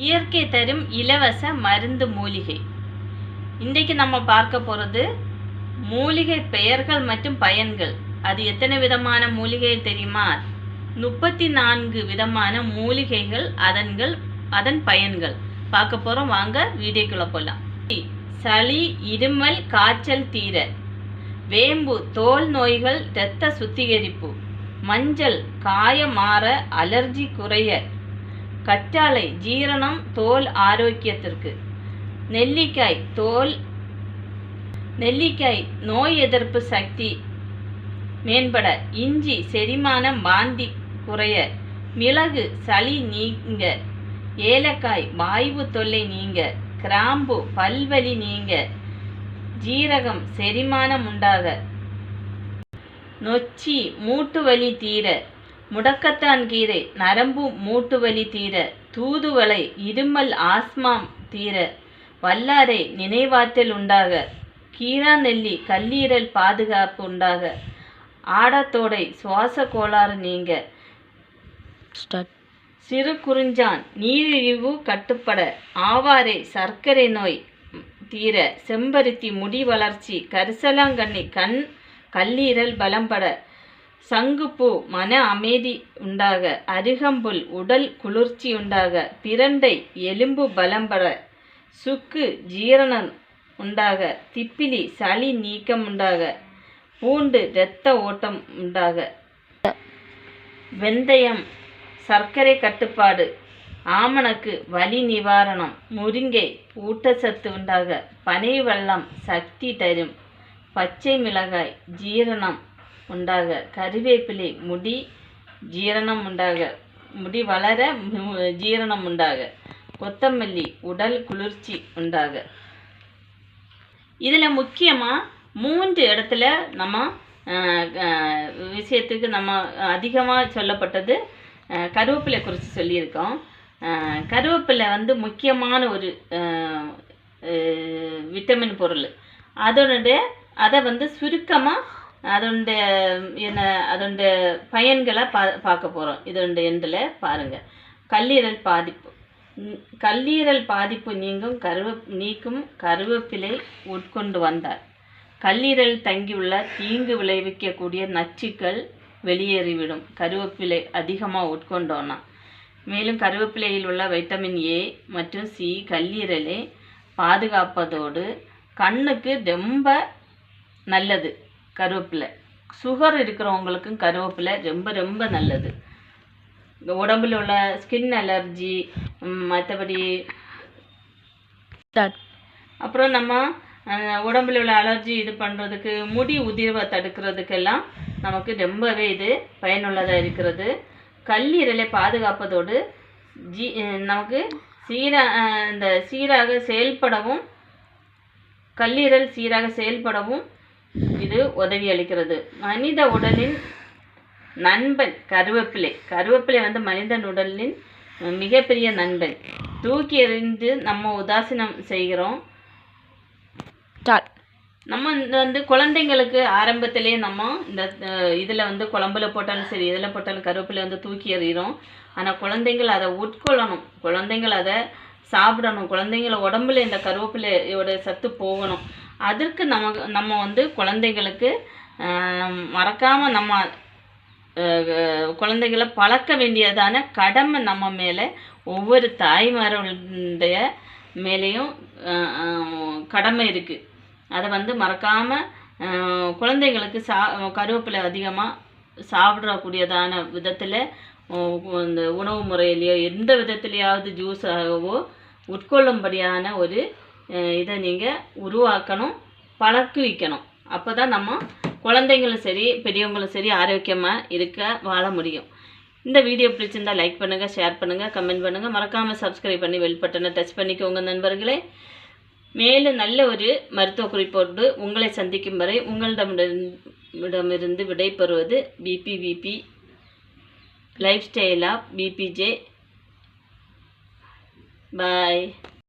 இயற்கை தரும் இலவச மருந்து மூலிகை. இன்றைக்கு நம்ம பார்க்க போகிறது மூலிகை பெயர்கள் மற்றும் பயன்கள். அது எத்தனை விதமான மூலிகை தெரியுமா? 34 விதமான மூலிகைகள், அதன் பயன்கள் பார்க்க போகிறோம். வாங்க வீடியோக்குள்ளே போகலாம். சளி, இருமல், காய்ச்சல் தீர. வேம்பு தோல் நோய்கள், இரத்த சுத்திகரிப்பு. மஞ்சள் காயமாற, அலர்ஜி குறைய. கற்றாழை ஜீரணம், தோல் ஆரோக்கியத்திற்கு. நெல்லிக்காய் நோய் எதிர்ப்பு சக்தி மேம்பட. இஞ்சி செரிமானம், வாந்தி குறைய. மிளகு சளி நீங்க. ஏலக்காய் வாய்வு தொல்லை நீங்க. கிராம்பு பல்வலி நீங்க. ஜீரகம் செரிமானம் உண்டாக. நொச்சி மூட்டு வலி தீர. முடக்கத்தான் கீரை நரம்பு மூட்டு வலி தீர. தூதுவளை இருமல் ஆஸ்மா தீர. வல்லாரை நினைவாற்றல் உண்டாக. கீராநெல்லி கல்லீரல் பாதுகாப்பு உண்டாக. ஆடத்தோடை சுவாச கோளாறு நீங்க. சிறு குறிஞ்சான் நீரிழிவு கட்டுப்பட. ஆவாரை சர்க்கரை நோய் தீர. செம்பருத்தி முடி வளர்ச்சி. கரிசலாங்கண்ணி கல்லீரல் பலம்பட. சங்குப்பூ மன அமைதி உண்டாக. அருகம்புல் உடல் குளிர்ச்சி உண்டாக. பிரண்டை எலும்பு பலம்பட. சுக்கு ஜீரணம் உண்டாக. திப்பிலி சளி நீக்கம் உண்டாக. பூண்டு இரத்த ஓட்டம் உண்டாக. வெந்தயம் சர்க்கரை கட்டுப்பாடு. ஆமணக்கு வலி நிவாரணம். முருங்கை ஊட்டச்சத்து உண்டாக. பனை வெல்லம் சக்தி தரும். பச்சை மிளகாய் ஜீரணம் உண்டாக. கறிவேப்பிலை முடி ஜீரணம் உண்டாக. முடி வளர ஜீரணம் உண்டாக. கொத்தமல்லி உடல் குளிர்ச்சி உண்டாக. இதில் முக்கியமாக 3 இடத்துல நம்ம விஷயத்துக்கு நம்ம அதிகமாக சொல்லப்பட்டது கருவேப்பிலை குறித்து சொல்லியிருக்கோம். கருவேப்பிலை முக்கியமான ஒரு விட்டமின் பொருள். அதை சுருக்கமாக அதோட பயன்களை பார்க்க போகிறோம். இதோட எண்டில் பாருங்கள். கல்லீரல் பாதிப்பு நீக்கும் கருவேப்பிலை உட்கொண்டு வந்தார். கல்லீரல் தங்கியுள்ள தீங்கு விளைவிக்கக்கூடிய நச்சுக்கள் வெளியேறிவிடும் கருவேப்பிலை அதிகமாக உட்கொண்டோன்னா. மேலும் கருவேப்பிலையில் உள்ள வைட்டமின் ஏ மற்றும் சி கல்லீரலை பாதுகாப்பதோடு கண்ணுக்கு ரொம்ப நல்லது. கருவேப்பிலை சுகர் இருக்கிறவங்களுக்கும் கருவேப்பிலை ரொம்ப ரொம்ப நல்லது. உடம்புல உள்ள ஸ்கின் அலர்ஜி, மற்றபடி அப்புறம் நம்ம உடம்புல உள்ள அலர்ஜி இது பண்ணுறதுக்கு, முடி உதிர்வை தடுக்கிறதுக்கெல்லாம் நமக்கு ரொம்பவே இது பயனுள்ளதாக இருக்கிறது. கல்லீரலை பாதுகாப்பதோடு நமக்கு சீராக செயல்படவும், கல்லீரல் சீராக செயல்படவும் இது உதவி அளிக்கிறது. மனித உடலின் நண்பன் கருவேப்பிலை மனிதன் உடலின் மிகப்பெரிய நண்பன். தூக்கி எறிந்து நம்ம உதாசீனம் செய்கிறோம். நம்ம குழந்தைங்களுக்கு ஆரம்பத்திலேயே நம்ம இந்த இதில் குழம்புல போட்டாலும் சரி, இதில் போட்டாலும் கருவேப்பிலை தூக்கி எறிகிறோம். ஆனால் குழந்தைங்கள் அதை உட்கொள்ளணும், குழந்தைங்கள் அதை சாப்பிடணும், குழந்தைங்கள உடம்புல இந்த கருவேப்பிலையோட சத்து போகணும். அதற்கு நம்ம குழந்தைங்களுக்கு மறக்காமல் நம்ம குழந்தைகளை பழக்க வேண்டியதான கடமை நம்ம மேலே, ஒவ்வொரு தாய்மார்களுடைய மேலேயும் கடமை இருக்குது. அதை மறக்காமல் குழந்தைங்களுக்கு கருவேப்பிலை அதிகமாக சாப்பிடக்கூடியதான விதத்தில், இந்த உணவு முறையிலையோ எந்த விதத்துலையாவது ஜூஸாகவோ உட்கொள்ளும்படியான ஒரு இதை நீங்கள் உருவாக்கணும், பழக்குவிக்கணும். அப்போ தான் நம்ம குழந்தைங்களும் சரி பெரியவங்களும் சரி ஆரோக்கியமாக வாழ முடியும். இந்த வீடியோ பிடிச்சிருந்தால் லைக் பண்ணுங்கள், ஷேர் பண்ணுங்கள், கமெண்ட் பண்ணுங்கள். மறக்காமல் சப்ஸ்கிரைப் பண்ணி பெல் பட்டனை டச் பண்ணிக்கோங்க நண்பர்களே. மேலும் நல்ல ஒரு மருத்துவ குறிப்போடு உங்களை சந்திக்கும் வரை உங்களிடமிருந்து விடைபெறுவது BB lifestyle of BBJ. Bye.